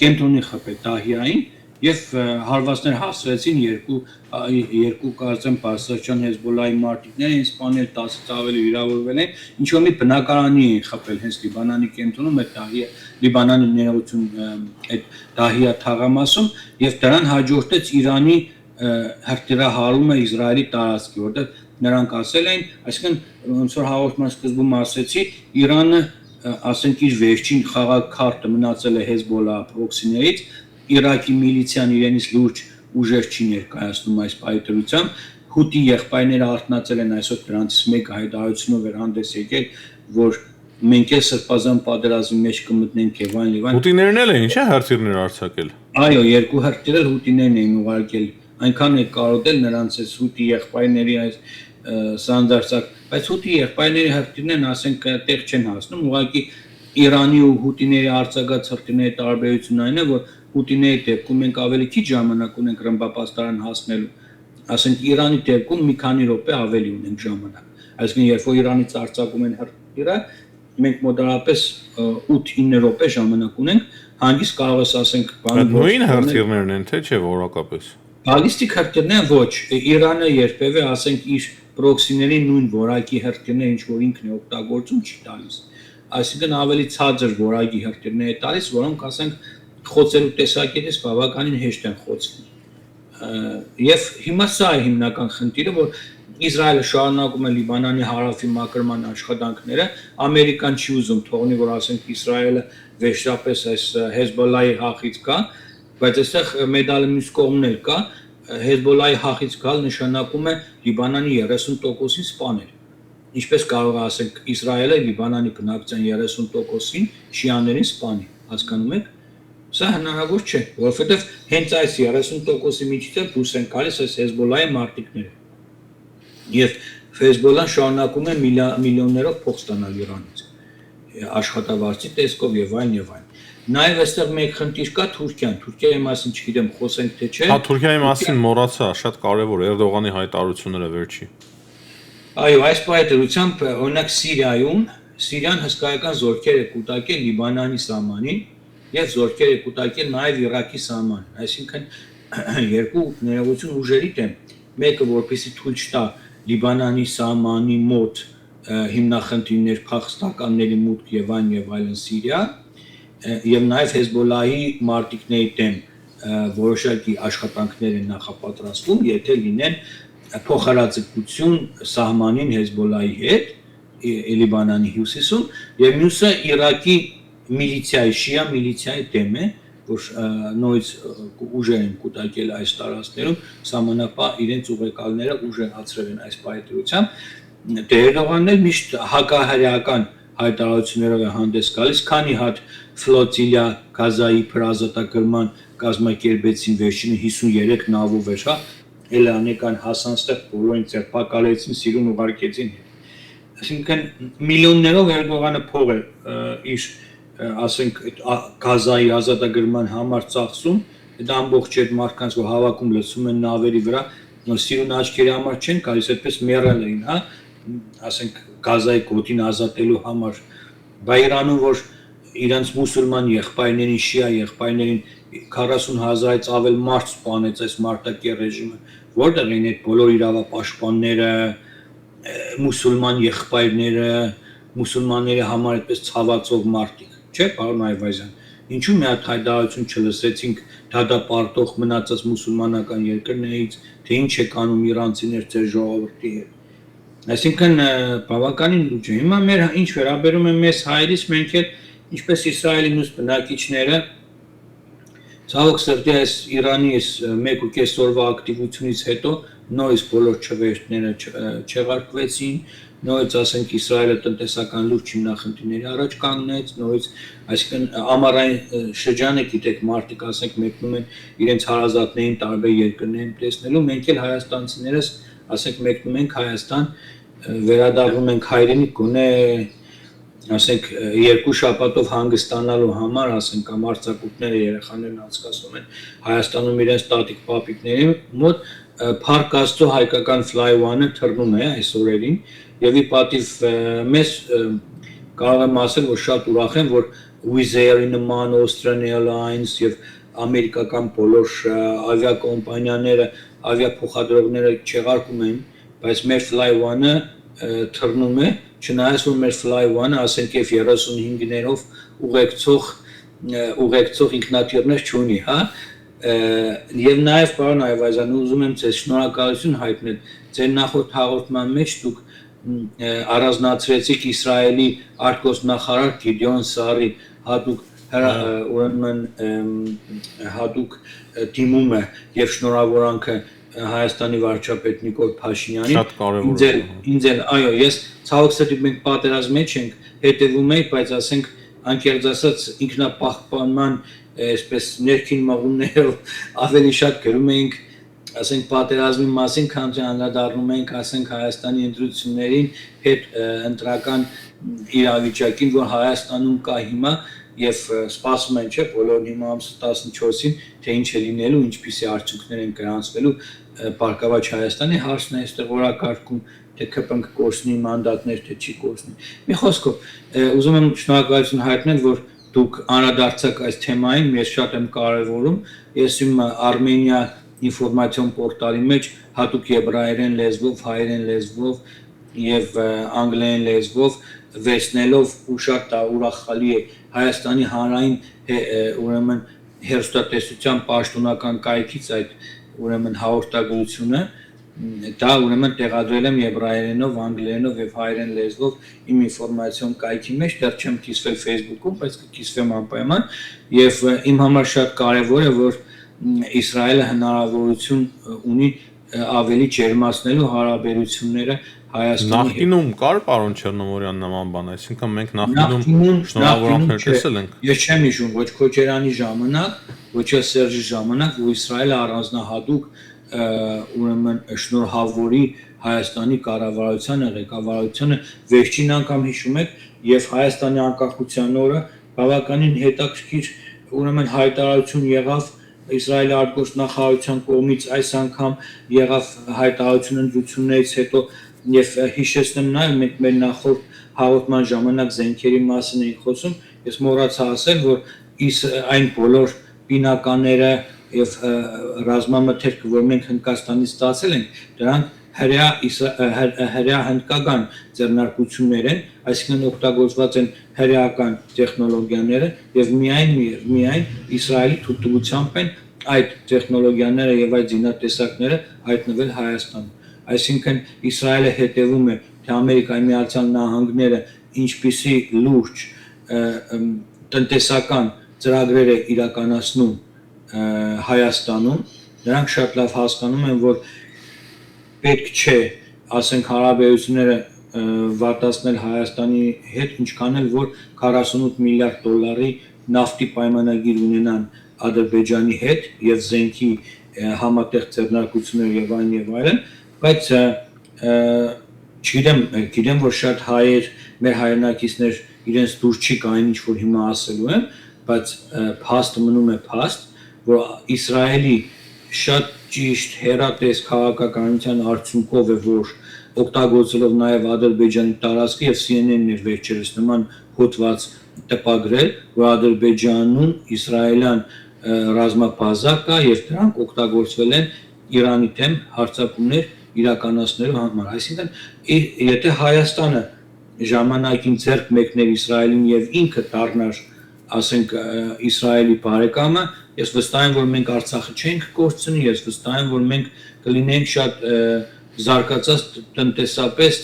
կենտրոնի խփել Դահիային եւ հարվածներ հասցրեցին երկու կարծեմ բարձրաճան Հեզբոլայի մարտիկներ են սպանել 10-ից ավելի վիրավորվել են ինչ որ մի բնակարանի են խփել հենց Լիբանանի կենտրոնում այդ Լիբանանի ներողություն այդ Դահիա թաղամասում եւ դրան հաջորդեց Իրանի հրթիռահարումը Իսրայելի տարածքի որտեղ նրանք ասել էին այսինքն ոնց որ հաղորդման սկզբում ասեցի Իրանը ասենք իր վերջին խաղաղ քարտը մնացել է Հեզբոլա պրոքսիներից Իրաքի միլիցիան իրենից լուրջ ուժեր չի ներկայացնում այս պայթրությամբ հուտի եղբայրները արթնացել են այսօր դրանցից մեկը հայտարարությունով էր հանդես եկել որ մենք էլ սրբազան պատերազմի մեջ կմտնենք եւ այլն հուտիներն էլ էին չէ հրթիռներ արձակել այո երկու հրթիռ էլ հուտիներն էին ուղարկել այնքան է կարոտել նրանց այս հուտի եղբայրների այս սանդարցակ բայց հուտի եղբայրների հրթիռներն ասենք տեղ չեն հասնում ուղղակի Իրանի ու հուտիների արձակած հրթիռների տարբերությունն այն է որ հուտիների դեպքում մենք ավելի քիչ ժամանակ ունենք ռմբապաստարան հասնելու ասենք Իրանի դեպքում մի քանի րոպե ավելի ունենք ժամանակ այսինքն երբ որ Իրանից արձակում են հրթիռը մենք մոտավորապես 8-9 րոպե ժամանակ ունենք հանգիստ կարող ես ասենք նույն հրթիռներն են թե չէ որակապես բալիստիկ հրթիռները ոչ Իրանը երբևէ ասենք իր պրոքսիների նույն որակի հրթիռները ինչ որ ինքն է օգտագործում չի տալիս այսինքն ավելի ցածր որակի հրթիռներ է տալիս որոնք ասենք խոցելու տեսակետից բավականին հեշտ են խոցվում եւ հիմա սա է հիմնական խնդիրը որ Իսրայելը շարունակում է Լիբանանի հարավի մաքրման աշխատանքները Ամերիկան չի ուզում թողնի որ ասենք Իսրայելը վերջապես այս Հեզբոլայի հախից կա բայց այստեղ մեդալի մյուս կողմն էլ կա Հեզբոլայի հախից գալ նշանակում է Լիբանանի 30%-ին սպանել ինչպես կարող է ասենք Իսրայելը Լիբանանի բնակչության 30%-ին շիաներին սպանի հասկանում եք Սա հնարավոր չէ, որովհետև հենց այս 30%-ի միջից դուրս են գալիս այս Հեզբոլայի մարտիկները։ Եվ Հեզբոլան շարունակում է միլիոններով փող ստանալ Իրանից, աշխատավարձի տեսքով եւ այլն եւ այլն։ Նաեւ այստեղ մեկ խնդիր կա Թուրքիան։ Թուրքիայի մասին չգիտեմ, խոսենք թե չէ։ Հա, Թուրքիայի մասին մոռացա, շատ կարեւոր Էրդողանի հայտարարությունները վերջի։ Այո, այս պայթրությամբ օրինակ Սիրիան հսկայական զորքեր է կուտակել Լիբանանի սահմանին եւ զորքեր է կուտակել նաեւ Իրաքի սահմանին, այսինքն երկու ներողություն ուժերի դեմ, մեկը որպեսզի թույլ չտա Լիբանանի սահմանի մոտ հիմնախնդիրներ փախստականների մուտք եւ այլն Սիրիա եւ նաեւ Հեզբոլայի մարտիկների դեմ որոշակի աշխատանքներ են նախապատրաստվում, եթե լինեն փոխհարաձգություն սահմանին Հեզբոլայի հետ Լիբանանի հյուսիսում եւ մյուսը Իրաքի միլիցիայի շիա միլիցիայի դեմ է որ նույնիսկ ուժեր են կուտակել այս տարածքներում սահմանապահ իրենց ուղեկալները ուժեղացրել են այս պայթրությամբ Էրդողանն էլ միշտ հակահարյական հայտարարություններով է հանդես գալիս քանի հատ ֆլոտիլիա Գազայի փրազատագրման կազմակերպեցին վերջինը 53 նավով էր հա Էլանեկան հասանստեղ բոլորին ձերբակալեցին սիրուն ուղարկեցին այսինքն միլիոններով Էրդողանը փող է իր ասենք Գազայի ազատագրման համար ծախսում այդ ամբողջ այդ մարդկանց որ հավաքում լցում են նավերի վրա սիրուն աչքերի համար չեն գալիս այդպես մեռել էին հա ասենք Գազայի գոտին ազատելու համար բայց Իրանում որ իրանց մուսուլման եղբայրներին, շիա եղբայրներին 40,000-ից ավել մարդ սպանեց այս մարտակի ռեժիմը, որտեղ են այդ բոլոր իրավապաշտպանները, մուսուլման եղբայրները, մուսուլմանների համար այդպես ցավացող մարդիկ, չէ՞, պարոն Այվազյան։ Ինչու մի հատ հայտարարություն չլսեցինք դատապարտող մնացած մուսուլմանական երկրներից, թե ինչ է կանում իրանցիներ ձեր ժողովրդի հետ։ Այսինքն բավականին լուրջ է։ Հիմա մեր ինչ վերաբերում է մեզ հայերից, մենք էլ ինչպես Իսրայելի մյուս բնակիչները, ցավոք սրտի այս Իրանի այս 1.5 օրվա ակտիվությունից հետո նորից բոլոր չվերթները չեղարկվեցին, նորից ասենք Իսրայելը տնտեսական լուրջ հիմնախնդիրների առաջ կանգնեց, նորից այսինքն ամառային շրջանը գիտեք մարդիկ ասենք մեկնում են իրենց հարազատներին տարբեր երկրներում տեսնելու, մենք էլ հայաստանցիներս ասենք մեկնում ենք Հայաստան, վերադառնում ենք հայրենիք գոնե ասենք երկու շաբաթով հանգստանալու համար, ասենք կամ արձակուրդները երեխաներն անցկացնում են Հայաստանում իրենց տատիկ պապիկների մոտ, Փառք Աստծո հայկական Fly One-ը թռնում է այս օրերին եւ ի պատիվ մեզ կարող եմ ասել, որ շատ ուրախ եմ, որ Wizz Air-ի նման Austrian Airlines եւ ամերիկական բոլոր ավիակոմպանիաները, ավիափոխադրողները չեղարկում են, բայց մեր Fly One-ը թռնում է, չնայած որ մեր Fly One-ը ասենք եւ 35-ներով ուղեկցող ինքնաթիռներ չունի, հա, եւ նաեւ պարոն Այվազյան, ուզում եմ ձեզ շնորհակալություն հայտնել, ձեր նախորդ հաղորդման մեջ դուք առանձնացրեցիք Իսրայելի արտգործնախարար Գիդեոն Սարի հատուկ դիմումը եւ շնորհավորանքը Հայաստանի վարչապետ Նիկոլ Փաշինյանին։ Շատ կարևոր է։ Ինձ էլ, այո, ես ցավոք սրտի մենք պատերազմի մեջ ենք, հետևում ենք, բայց ասենք անկեղծ ասած ինքնապահպանման այսպես ներքին մղումներով ավելի շատ գրում էինք, ասենք պատերազմի մասին, քան թե անդրադառնում ենք, ասենք Հայաստանի ընտրություններին հետ ընտրական իրավիճակին, որ Հայաստանում կա հիմա եւ սպասում են, չէ, բոլորն հիմա ամսի 14-ին, թե ինչ է լինելու, ինչպիսի արդյունքներ են գրանցվելու Բարգավաճ Հայաստանի հարցն է այստեղ օրակարգում, թե ԿՊ կորցնի մանդատներ, թե չի կորցնի։ Մի խոսքով, ուզում եմ շնորհակալություն հայտնել, որ դուք անդրադարձաք այս թեմային, ես շատ եմ կարևորում, ես իմ Armenia ինֆորմացիոն պորտալի մեջ հատուկ եբրայերեն լեզվով, հայերեն լեզվով եւ անգլերեն լեզվով վերցնելով ու շատ ուրախալի է Հայաստանի հանրային ուրեմն հերոստատեսության պաշտոնական կայքից այդ ուրեմն հաղորդագրությունը դա ուրեմն տեղադրել եմ եբրայերենով, անգլերենով եւ հայերեն լեզվով իմ ինֆորմացիոն կայքի մեջ, դեռ չեմ կիսվել Facebook-ում, բայց կիսվեմ անպայման եւ իմ համար շատ կարեւոր է որ Իսրայելը հնարավորություն ունի ավելի ջերմացնելու հարաբերությունները Հայաստանի հետ։ Նախկինում կար պարոն Չեռնոմորյան նման բան, այսինքն մենք նախկինում շնորհավորանքներ տեսել ենք։ Ես չեմ հիշում ոչ Քոչարյանի ժամանակ, ոչ էլ Սերժի ժամանակ, որ Իսրայելը առանձնահատուկ ուրեմն շնորհավորի Հայաստանի կառավարությանը, ղեկավարությանը, վերջին անգամ հիշում եք, եւ Հայաստանի անկախության օրը բավականին հետաքրքիր ուրեմն հայտարարություն եղավ Իսրայելի արտգործնախարարության կողմից այս անգամ եղավ հայտարարություն ընդրություններից հետո եւ հիշեցնեմ նաեւ մենք մեր նախորդ հաղորդման ժամանակ զենքերի մասին էինք խոսում, ես մոռացա ասել, որ այն բոլոր պինականները եւ ռազմամթերքը, որ մենք Հնդկաստանից ստացել ենք, դրանք հրեա հնդկական ձեռնարկություններ են, այսինքն օգտագործված են հրեական տեխնոլոգիաները եւ միայն Իսրայելի թույլտվությամբ են այդ տեխնոլոգիաները եւ այդ զինատեսակները հայտնվել Հայաստանում։ Այսինքն Իսրայելը հետևում է, թե Ամերիկայի Միացյալ Նահանգները ինչպիսի լուրջ տնտեսական ծրագրեր է իրականացնում Հայաստանում, նրանք շատ լավ հասկանում են, որ պետք չէ, ասենք հարաբերությունները վատացնել Հայաստանի հետ, ինչքան էլ որ 48 միլիարդ դոլարի նավթի պայմանագիր ունենան Ադրբեջանի հետ եւ զենքի համատեղ ձեռնարկություններ եւ այլն, բայց գիտեմ, որ շատ հայեր, մեր հայրենակիցներ իրենց դուր չի կային ինչ որ հիմա ասելու են, բայց փաստը մնում է փաստ, որ Իսրայելի շատ ճիշտ հերատես քաղաքականության արդյունքով է, որ օգտագործելով նաև Ադրբեջանի տարածքը եւ CNN-ն էր վերջերս նման հոդված տպագրել, որ Ադրբեջանում իսրայելյան ռազմաբազա կա եւ դրանք օգտագործվել են Իրանի դեմ հարձակումներ իրականացնելու համար։ Այսինքն, եթե Հայաստանը ժամանակին ձեռք մեկներ Իսրայելին եւ ինքը դառնար, ասենք, Իսրայելի բարեկամը, ես վստահ եմ, որ մենք Արցախը չենք կորցնի, ես վստահ եմ, որ մենք կլինենք շատ զարգացած տնտեսապես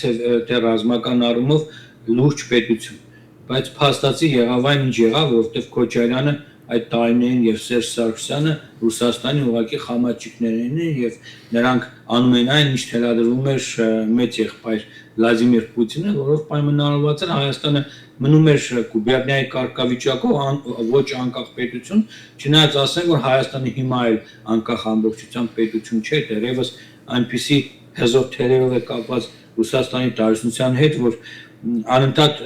թե ռազմական առումով լուրջ պետություն։ Բայց փաստացի եղավ այն ինչ եղավ, որովհետև Քոչարյանը այդ տարիներին եւ Սերժ Սարգսյանը Ռուսաստանի ուղղակի խամաճիկներն են եւ նրանք անում են այն, ինչ թելադրվում էր մեծ եղբայր Վլադիմիր Պուտինը, որով պայմանավորված էր Հայաստանը մնում էր գուբերնիայի կարգավիճակով ոչ անկախ պետություն, չնայած ասենք, որ Հայաստանը հիմա էլ անկախ ամբողջությամբ պետություն չէ, դեռևս այնպիսի հզոր թերերով է կապված Ռուսաստանի դաշնության հետ, որ անընդհատ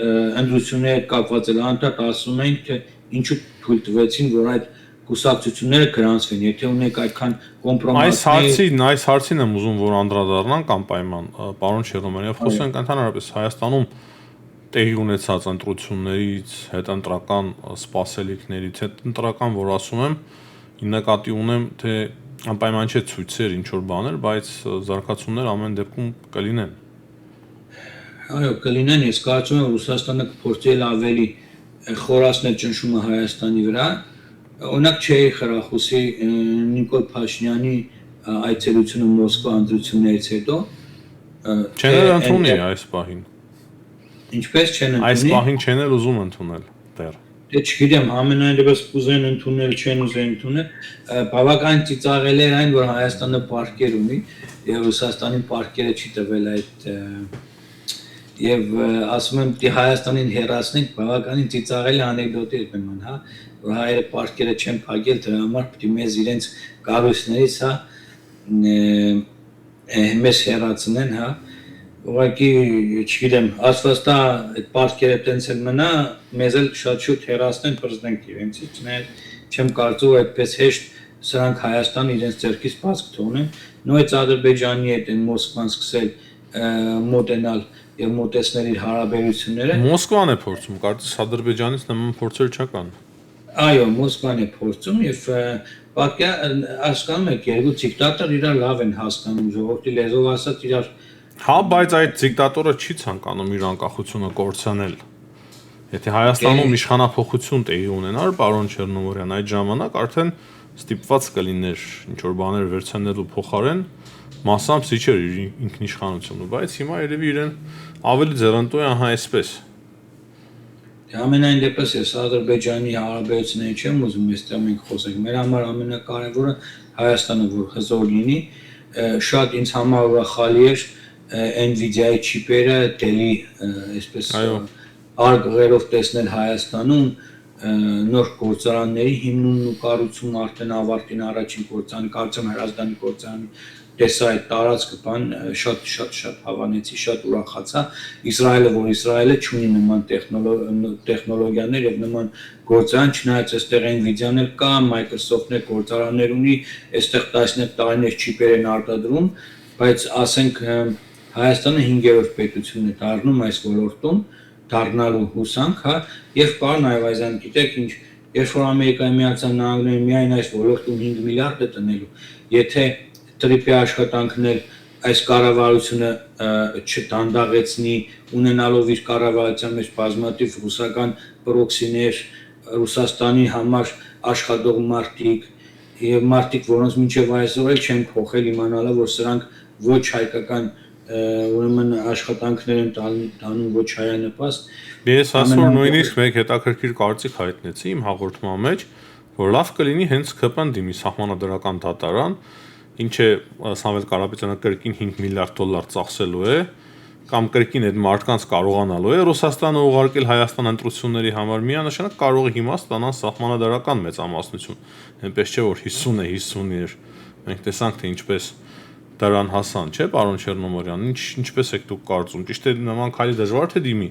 ընդրությունների հետ կապված էլ անընդհատ ասում են, թե ինչու թույլ տվեցին, որ այդ կուսակցությունները գրանցվեն, եթե ունեք այդքան կոմպրոմատներ։ Այս հարցին եմ ուզում, որ անդրադառնանք անպայման, պարոն Շեղոմյան, եւ խոսենք ընդհանրապես Հայաստանում տեղի ունեցած ընտրություններից, հետընտրական սպասելիքներից, հետընտրական, որ ասում եմ, նկատի ունեմ, թե անպայման չէ ցույցեր, ինչ որ բաներ, բայց զարգացումներ ամեն դեպքում կլինեն։ Այո, կլինեն, ես կարծում եմ Ռուսաստանը կփորձի ավելի խորացնել ճնշումը Հայաստանի վրա։ Օրինակ չէի խրախուսի Նիկոլ Փաշինյանի այցելությունը Մոսկվա ընտրություններից հետո։ Չեն ընդունի այս պահին։ Ինչպես չեն ընդունի։ Այս պահին չեն ուզում ընդունել դեռ։ Դե չգիտեմ, ամենայն դեպս կուզեն ընդունել, չեն ուզեն ընդունել։ Բավական ծիծաղել էր այն, որ Հայաստանը պարկեր ունի, եւ Ռուսաստանի պարկերը չի տվել այդ եւ ասում եմ, դի Հայաստանին հերացնենք, բավականին ծիծաղելի անեկդոտ էր նման, հա, որ հայերը պարկերը չեն փակել, դրա համար պիտի մեզ իրենց կառույցներից, հա, մեզ հերացնեն, հա, ուղղակի չգիտեմ, ասվածտա այդ պարկերը տենց էլ մնա, մեզ էլ շատ շուտ հերացնեն, պրզնենք իրենցից, չեմ կարծում այդպես հեշտ սրանք Հայաստան իրենց ձեռքից բաց կթողնեն, նույնիսկ Ադրբեջանի հետ են Մոսկվան սկսել մոտենալ եւ մոտեցնել իր հարաբերությունները։ Մոսկվան է փորձում, կարծես Ադրբեջանից նման փորձեր չկան։ Այո, Մոսկվան է փորձում եւ պատկա հասկանում եք, երկու դիկտատոր իրար լավ են հասկանում, ժողովրդի լեզվով ասած իրար։ Հա, բայց այդ դիկտատորը չի ցանկանում իր անկախությունը կորցնել։ Եթե Հայաստանում իշխանափոխություն տեղի ունենար, պարոն Չեռնովորյան, այդ ժամանակ արդեն ստիպված կլիներ ինչ որ բաներ վերցնելու փոխարեն մասամբ սիչեր իր ինքնիշխանությունը, բայց հիմա երևի իրեն ավելի ձեռնտու է ահա այսպես։ Ամենայն դեպս ես Ադրբեջանի հարաբերությունների չեմ ուզում այստեղ մենք խոսենք։ Մեր համար ամենակարևորը Հայաստանը որ հզոր լինի, շատ ինձ համար ուրախալի էր Nvidia-ի չիպերը Dell-ի այսպես արգղերով տեսնել Հայաստանում նոր գործարանների հիմնումն ու կառուցումը արդեն ավարտին առաջին գործարանի, կարծեմ Հրազդանի գործարանի տեսա այդ տարածքը բան շատ հավանեցի, շատ ուրախացա։ Իսրայելը, որ Իսրայելը չունի նման տեխնոլոգիաներ եւ նման գործարան, չնայած այստեղ Nvidia-ն էլ կա, Microsoft-ն է գործարաններ ունի, այստեղ 11 տարիներ չիպեր են արտադրում, բայց ասենք Հայաստանը 5-րդ պետությունն է դառնում այս ոլորտում, դառնալու հուսանք, հա, եւ պարոն Այվազյան, գիտեք ինչ, երբ որ Ամերիկայի Միացյալ Նահանգները միայն այս ոլորտում 5 միլիարդ է տնելու, եթե տրիպի աշխատանքներ այս կառավարությունը չդանդաղեցնի, ունենալով իր կառավարության մեջ բազմաթիվ ռուսական պրոքսիներ, Ռուսաստանի համար աշխատող մարդիկ եւ մարդիկ, որոնց մինչեւ այսօր էլ չեն փոխել իմանալով, որ սրանք ոչ հայկական ուրեմն աշխատանքներ են տանում ոչ հայանպաստ։ Ես ասում եմ նույնիսկ մեկ հետաքրքիր կարծիք հայտնեցի իմ հաղորդման մեջ, որ լավ կլինի հենց ԿՊ-ն դիմի սահմանադրական դատարան, ինչ է Սամվել Կարապետյանը կրկին 5 միլիարդ դոլար ծախսելու է, կամ կրկին այդ մարդկանց կարողանալու է Ռուսաստանը ուղարկել Հայաստան ընտրությունների համար միանշանակ կարող է հիմա ստանան սահմանադրական մեծամասնություն, այնպես չէ որ 50 է, 50 էր։ Մենք տեսանք թե ինչպես դրան հասան, չէ, պարոն Չեռնոմորյան, ինչպես եք դուք կարծում, ճիշտ է նման քայլի դժվար թե դիմի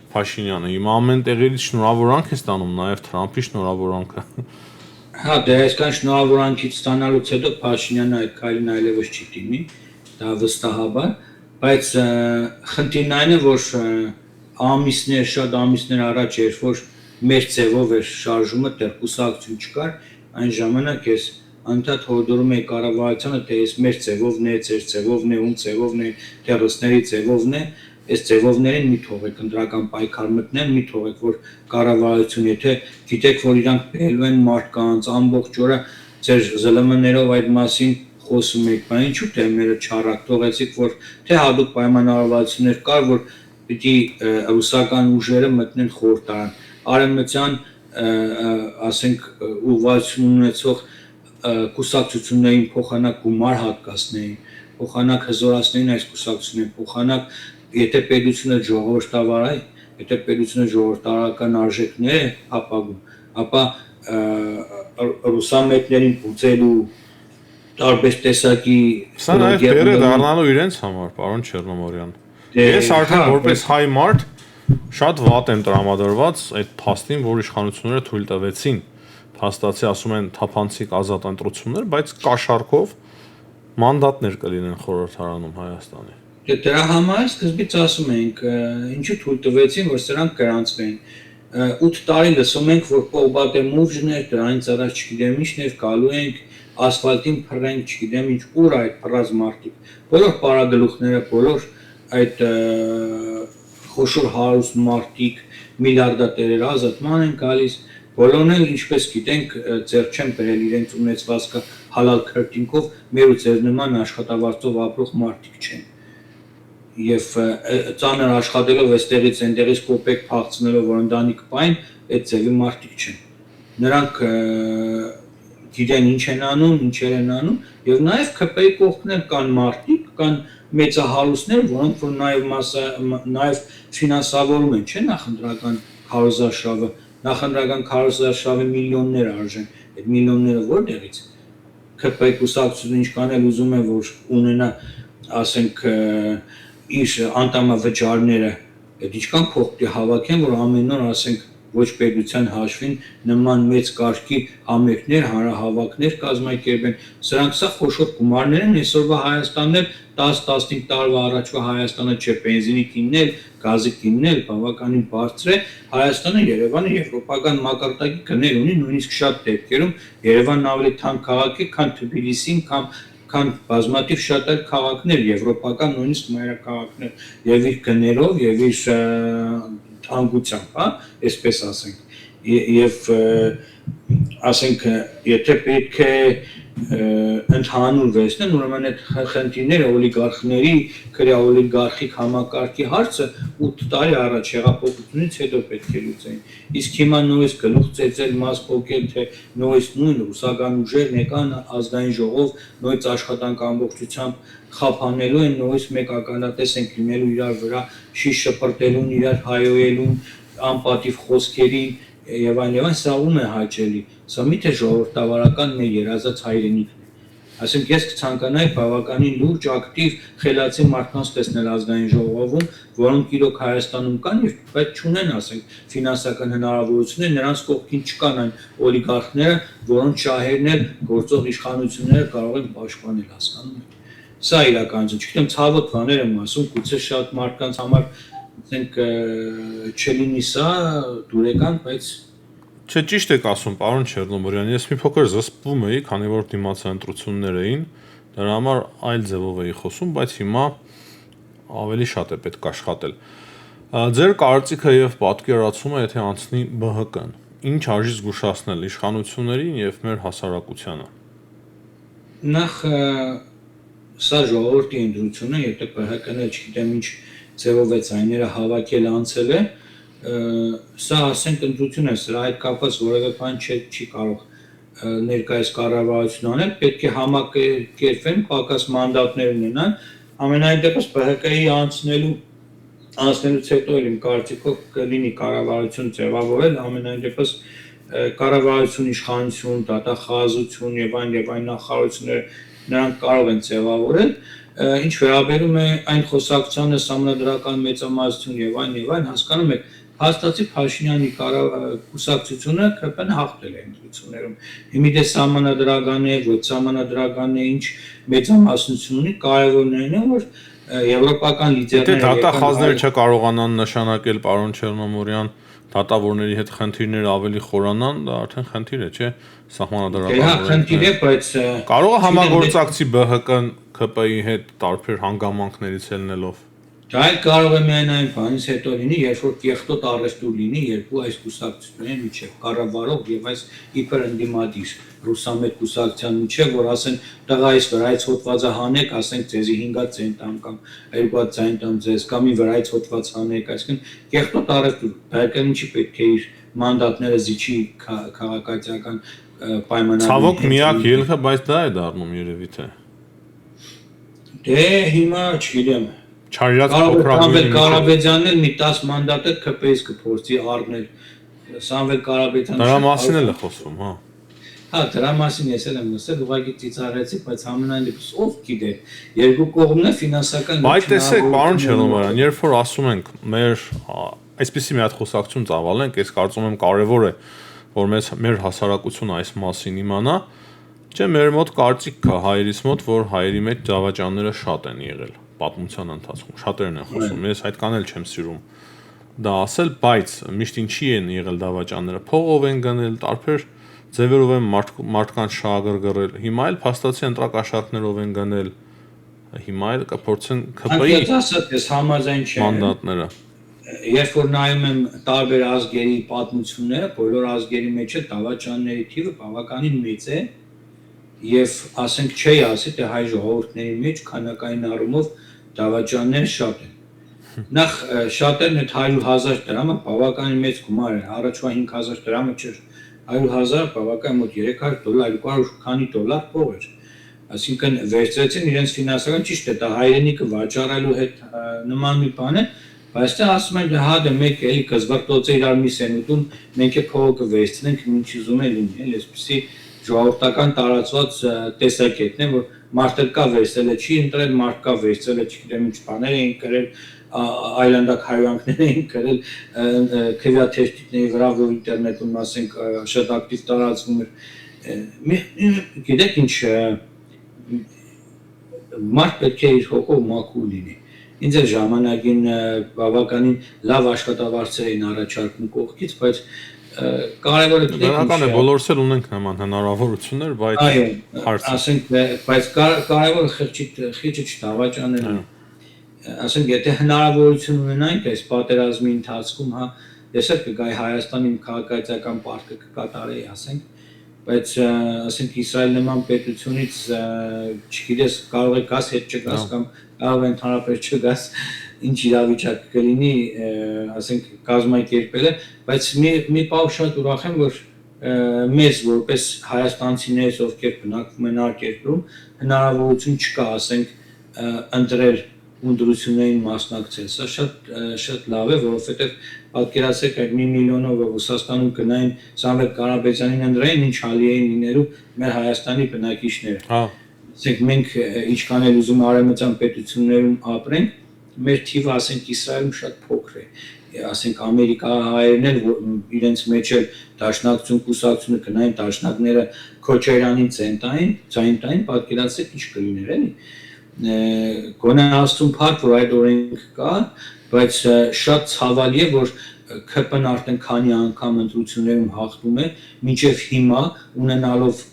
Փաշինյանը, հիմա ամեն տեղից շնորհավորանք է ստանում, նաև Թրամփի շնորհավորանքը։ Հա, դե այսքան շնորհավորանքից ստանալուց հետո Փաշինյանը այդ քայլին այլևս չի դիմի, դա վստահաբար, բայց խնդիրն այն է, որ ամիսներ, շատ ամիսներ առաջ երբ որ մեր ձևով էր շարժումը, դեռ կուսակցություն չկար, այն ժամանակ ես անդադ հորդորում էի կառավարությանը, թե այս մեր ձևովն է, ձեր ձևովն է, ում ձևովն է, տերրորիստների ձևովն է, այս ձևովներին մի թողեք ընտրական պայքար մտնեն, մի թողեք, որ կառավարություն, եթե գիտեք, որ իրանք բերելու են մարդկանց ամբողջ օրը ձեր ԶԼՄ-ներով այդ մասին խոսում եք, բայց ինչու՞ թեմերը չառակ թողեցիք, որ թե հատուկ պայմանավորվածություններ կար, որ պիտի ռուսական ուժերը մտնեն խորհրդարան, արևմտյան, ասենք, ուղղվածություն ունեցող կուսակցություններին փոխանակ գումար հատկացնեին, փոխանակ հզորացնեին այս կուսակցություններին, փոխանակ եթե պետությունը ժողովրդավար է, եթե պետությունը ժողովրդարական արժեքներ է ապագում, ապա ռուսամետներին ուծելու տարբեր տեսակի Սա նաև բերը դառնալու իրենց համար, պարոն Չեռնոմորյան։ Ես արդեն որպես հայ մարդ շատ վատ եմ տրամադրված այդ փաստին, որ իշխանությունները թույլ տվեցին փաստացի ասում են թափանցիկ ազատ ընտրություններ, բայց կաշառքով մանդատներ կլինեն խորհրդարանում Հայաստանի։ Դրա համար սկզբից ասում էինք, ինչու թույլ տվեցին, որ սրանք գրանցվեն։ 8 տարի լսում ենք, որ Պողբատեմուժներ, դրանից առաջ չգիտեմ ինչներ, գալու ենք, ասֆալտին փռենք, չգիտեմ ինչ, ուր այդ փռած մարդիկ։ Բոլոր պարագլուխները, բոլոր այդ խոշոր հարուստ մարդիկ, միլիարդատերեր ազատման են գալիս, բոլորն էլ ինչպես գիտենք, ձեռ չեն բերել իրենց ունեցվածքը հալալ քրտինքով, մեր ու ձեր նման աշխատավարձով ապրող մարդիկ չեն։ Եվ ծանր աշխատելով այստեղից այնտեղից կոպեկ փախցնելով, որ ընտանիք պայն, այդ ձևի մարդիկ չեն։ Նրանք գիտեն ինչ են անում, ինչեր են անում, եւ նաեւ ԿՊ-ի կողքն կան մարդիկ, կան մեծահարուստներ, որոնք որ նաեւ ֆինանսավորում են, չէ՞ նախընտրական քարոզարշավը, նախընտրական քարոզարշավի միլիոններ արժեն, այդ միլիոնները որտեղից։ ԿՊ-ի կուսակցությունը ինչքան էլ ուզում է, որ ունենա, ասենք, իր անդամավճարները, այդ ինչքան փող պիտի հավաքեն, որ ամեն օր, ասենք, ոչ պետության հաշվին նման մեծ կարգի համերգներ, հանրահավաքներ կազմակերպեն, սրանք սա խոշոր գումարներ են, այսօրվա Հայաստանն էլ 10-15 տարվա առաջվա Հայաստանը չէ, բենզինի գինն էլ, գազի գինն էլ բավականին բարձր է, Հայաստանը Երևանը եվրոպական մակարդակի գներ ունի, նույնիսկ շատ դեպքերում Երևանն ավելի թանկ քաղաք է, քան Թբիլիսին, քան բազմաթիվ շատ այլ քաղաքներ, եվրոպական նույնիսկ մայրաքաղաքներ, եւ իր գներով, եւ իր թանկությամբ, հա, այսպես ասենք, եւ ասենք, եթե պետք է ընդհանուր վերցնեն, ուրեմն այդ խնդիրները օլիգարխների, քրեա օլիգարխիկ համակարգի հարցը 8 տարի առաջ հեղափոխությունից հետո պետք է լուծեն։ Իսկ հիմա նույնիսկ գլուխ ծեծել, մաս փոկել, թե նույնիսկ նույն ռուսական ուժերն եկան ազգային ժողով, նույնիսկ աշխատանք ամբողջությամբ խափանելու են, նույնիսկ մեկ ականատես են լինելու իրար վրա, շիշ շպրտելուն, իրար հայոյելուն, անպատիվ խոսքերին եւ այլն, սա ում է հաճելի։ Սա միթե ժողովրդավարական մեր երազած հայրենիքն է։ Այսինքն ես կցանկանայի բավականին լուրջ, ակտիվ, խելացի մարդկանց տեսնել ազգային ժողովում, որոնք իրոք Հայաստանում կան, բայց չունեն, ասենք, ֆինանսական հնարավորություններ, նրանց կողքին չկան այն օլիգարխները, որոնց շահերն էլ գործող իշխանությունները կարող են պաշտպանել, հասկանում եք։ Սա իրականություն, չգիտեմ, ցավոտ բաներ եմ ասում, գուցե շատ մարդկանց համար ասենք չլինի սա դուրեկան, բայց Չէ, ճիշտ եք ասում, պարոն Չեռնոմորյան, ես մի փոքր զսպվում էի, քանի որ դիմացի ընտրություններ էին, դրա համար այլ ձևով էի խոսում, բայց հիմա ավելի շատ է պետք աշխատել։ Ձեր կարծիքը եւ պատկերացումը, եթե անցնի ԲՀԿ-ն, ինչ արժի զգուշացնել իշխանություններին եւ մեր հասարակությանը։ Նախ սա ժողովրդի ընտրությունը, եթե ԲՀԿ-ն էլ չգիտեմ ինչ ձևով է ցայները հավաքել անցել է, սա ասենք ընտրություն է, սրա հետ կապված որևէ բան չի կարող ներկայիս կառավարությունը անել, պետք է համակերպվեն, պակաս մանդատներ ունենան, ամենայն դեպս ԲՀԿ-ի անցնելուց հետո էլ իմ կարծիքով կլինի կառավարություն ձևավորել, ամենայն դեպս կառավարություն, իշխանություն, դատախազություն եւ այն նախարարությունները նրանք կարող են ձևավորել, ինչ վերաբերում է այն խոսակցությանը սահմանադրական մեծամասնություն եւ այն, հասկանում եք, հաստատի Փաշինյանի կուսակցությունը ԿՊ-ն հաղթել է ընտրություններում։ Հիմա սահմանադրական է, ոչ սահմանադրական է, ինչ մեծամասնություն ունի, կարևորն է, որ եվրոպական լիդերները դատախազներ չկարողանան նշանակել, պարոն Չեռնոմորյան, դատավորների հետ խնդիրները ավելի խորանան, դա արդեն խնդիր է, չէ՞, սահմանադրական։ Հա, խնդիր է, բայց կարող է համագործակցի ԲՀԿ-ն ՔՊ-ի հետ տարբեր հանգամանքներից ելնելով։ Դա էլ կարող է միայն այն բանից հետո լինի, երբ որ կեղտոտ առեստուր լինի երկու այս կուսակցությունների միջև, կառավարող եւ այս իբր ընդդիմադիր ռուսամետ կուսակցության միջև, որ ասեն տղայից վրայից հոտվածը հանեք, ասենք ձեզի 5 ցենտ կամ 2 ցենտ ձեզ կամ ի վրայից հոտված հանեք, այսինքն կեղտոտ առեստուր, բակը ինչի պետք է իր մանդատները զիջի քաղաքացիական պայմանագրի։ Ցավոք միակ ելքը, բայց դա է դառնում երևի թե։ Դե հիմա չգիտեմ։ Չարյաց փոքրագույն Կարաբեջյանն էլ մի 10 մանդատ է ԿՊ-ից կփորձի առնել։ Սամվել Կարաբեջյանը դրա մասին էլ է խոսվում, հա։ Հա, դրա մասին ես էլ եմ լսել, ուղղակի ծիծաղեցի, բայց համենայն դեպս ով գիտեր, երկու կողմն է ֆինանսական։ Բայց տեսեք, պարոն Չերնոմարյան, երբ որ ասում ենք մեր այսպեսի մի հատ խոսակցություն ծավալենք, ես կարծում եմ կարևոր է, որ մեր հասարակությունը այս մասին իմանա, չէ՞ մեր մոտ կարծիք կա հայերիս մոտ, որ հայերի մեջ դավաճանները շատ են եղել պատմության ընթացքում, շատերն են խոսում, ես այդքան էլ չեմ սիրում դա ասել, բայց միշտ ինչի են եղել դավաճանները, փողով են գնել, տարբեր ձևերով են մարդկանց շահագրգռել, հիմա էլ փաստացի ընտրակաշառքներով են գնել, հիմա էլ կփորձեն ՔՊ-ի մանդատները։ Երբ որ նայում եմ տարբեր ազգերի պատմությունները, բոլոր ազգերի մեջ է դավաճանների թիվը բավականին մեծ է, եւ ասենք չի ասի, թե հայ ժողովուրդների մեջ քանակային առումով դավաճանները շատ են։ Նախ շատերն այդ 100,000 դրամը բավականին մեծ գումար է, առաջվա 5,000 դրամը չէր, 100,000 բավական մոտ $300, 200 քանի դոլար փող էր։ Այսինքն վերցրեցին իրենց ֆինանսական, ճիշտ է, դա հայրենիքը վաճառելու հետ նման մի բան է, բայց դա ասում են, հա դե մեկ էլի կզվարտոցը իրար մի սենուտում, մենք է փողը կվերցնենք, ինչ ուզում է լինի, էլ այսպեսի ժողովրդական տարածված տեսակետն է, որ մարդը կա վերցել է, չի ընտրել, մարդ կա վերցել է, չգիտեմ ինչ բաներ էին գրել, այլանդակ հայրանքներ էին գրել, քվեաթերթիկների վրա, որ ինտերնետում ասենք շատ ակտիվ տարածվում էր։ Գիտեք ինչ, մարդ պետք է իր հոգով մաքուր լինի։ Ինձ է ժամանակին բավականին լավ աշխատավարձեր էին առաջարկում կողքից, բայց կարևորը բնական է բոլորս էլ ունենք նման հնարավորություններ, բայց ասենք բայց կարևորը խիճը չդավաճանելն է։ Ասենք եթե հնարավորություն ունենանք այս պատերազմի ընթացքում, հա, ես էլ կգայի Հայաստանի քաղաքացիական պարտքը կկատարեի, ասենք, բայց ասենք Իսրայել նման պետությունից չգիտես կարող է գաս հետ չգաս կամ կարող է ընդհանրապես չգաս ինչ իրավիճակ կլինի, ասենք կազմակերպելը, բայց մի բան շատ ուրախ եմ, որ մեզ որպես հայաստանցիներս, ովքեր բնակվում են արտերկրում, հնարավորություն չկա, ասենք ընտրել ունդրություններին մասնակցել, սա շատ լավ է, որովհետև պատկերացրեք այդ 1 միլիոնով Ռուսաստանում գնային Սամվել Կարաբեջյանին ընտրեին, ինչ հալի էին լինելու մեր Հայաստանի բնակիչները։ Հա։ Ասենք մենք ինչքան էլ ուզում արևմտյան պետություններում ապրենք, մեր թիվը ասենք Իսրայելում շատ փոքր է։ Ասենք ամերիկահայերն էլ իրենց մեջ էլ դաշնակցություն կուսակցությունը գնային դաշնակները Քոչարյանին ցենտային, պատկերացրեք ինչ կլիներ, էլի։ Գոնե աստուն փառք, որ այդ օրենք կա, բայց շատ ցավալի է, որ ՔՊ-ն արդեն քանի անգամ ընտրություններում հաղթում է, մինչև հիմա ունենալով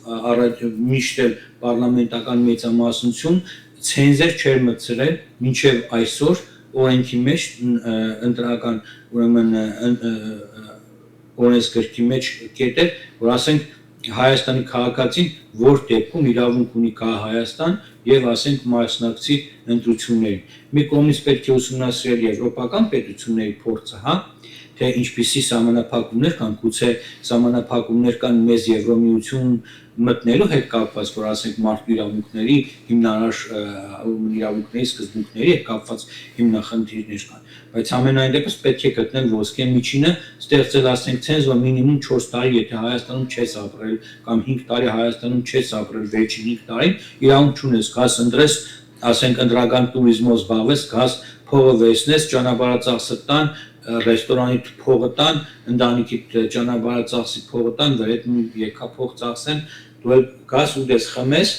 միշտ էլ պարլամենտական մեծամասնություն, ցենզեր չէր մտցրել, մինչև այսօր օրենքի մեջ ընտրական, ուրեմն օրենսգրքի մեջ կետ է, որ ասենք Հայաստանի քաղաքացին որ դեպքում իրավունք ունի գա Հայաստան եւ ասենք մասնակցի ընտրություններին։ Մի կողմից պետք է ուսումնասիրել եվրոպական պետությունների փորձը, հա, թե ինչպիսի սահմանափակումներ կան, գուցե սահմանափակումներ կան մեզ Եվրոմիություն մտնելու հետ կապված, որ ասենք մարդու իրավունքների հիմնարար իրավունքների սկզբունքների հետ կապված հիմնախնդիրներ կան, բայց ամենայն դեպս պետք է գտնել ոսկե միջինը, ստեղծել ասենք ցենզ, որ մինիմում 4 տարի եթե Հայաստանում չես ապրել կամ 5 տարի Հայաստանում չես ապրել, վերջին 5 տարին իրավունք չունես, գաս ընտրես, ասենք ընտրական տուրիզմով զբաղվես, գաս փողը վերցնես, ճանապարհածախսը տան, ռեստորանի փողը տան, ընտանիքի ճանապարհածախսի փողը տան, վրետ եկափող ծախսեն, դու գաս ուտես խմես,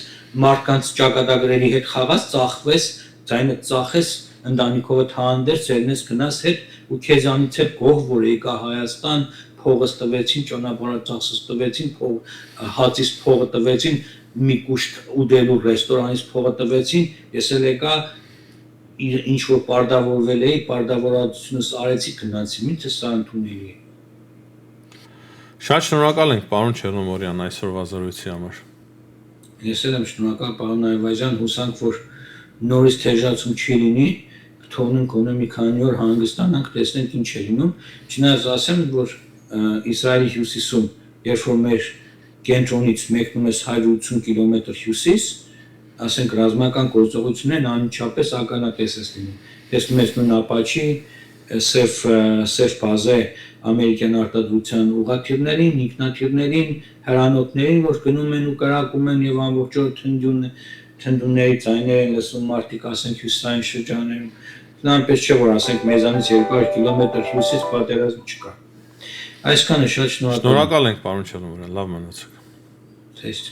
մարդկանց ճակատագրերի հետ խաղաս, ծախվես, ձայնդ ծախես, ընտանիքովդ հանդերձ ելնես գնաս հետ ու քեզանից հետ գող որ եկա Հայաստան փողս տվեցին ճանապարհածախսս տվեցին հացից փողը տվեցին մի կուշտ ուտելու ռեստորանից փողը տվեցին ես էլ եկա ինչ որ պարտավորվել էի պարտավորությունս արեցի գնացի ինչ սա ընդունելի է Շատ շնորհակալ ենք պարոն Չեռնոմորյան այսօրվա զրույցի համար Ես էլ եմ շնորհակալ պարոն Այվազյան հուսանք որ նորից թեժացում չի լինի կթողնենք գոնե մի քանի օր հանգստանանք տեսնենք ինչ է լինում չնայած ասեմ որ Իսրայելի հյուսիսում երբ որ մեր կենտրոնից մեկնում ես 180 կիլոմետր հյուսիս ասենք ռազմական գործողություններն անմիջապես ականատես ես լինում տեսնում ես նույն Ապաչի սև բազե ամերիկյան արտադրության ուղղաթիռներին, ինքնաթիռներին, հրանոթներին, որ գնում են ու կրակում են եւ ամբողջ օրը թնդունների ձայներ են լսում մարդիկ, ասենք հյուսիսային շրջաններում։ Դա այնպես չէ, որ ասենք մեզանից 200 կիլոմետր հյուսիս պատերազմ չկա։ Այսքանը շատ շնորհակալ։ Շնորհակալ ենք պարոն Չեռնոմորյան, լավ մնացեք։ Թեժ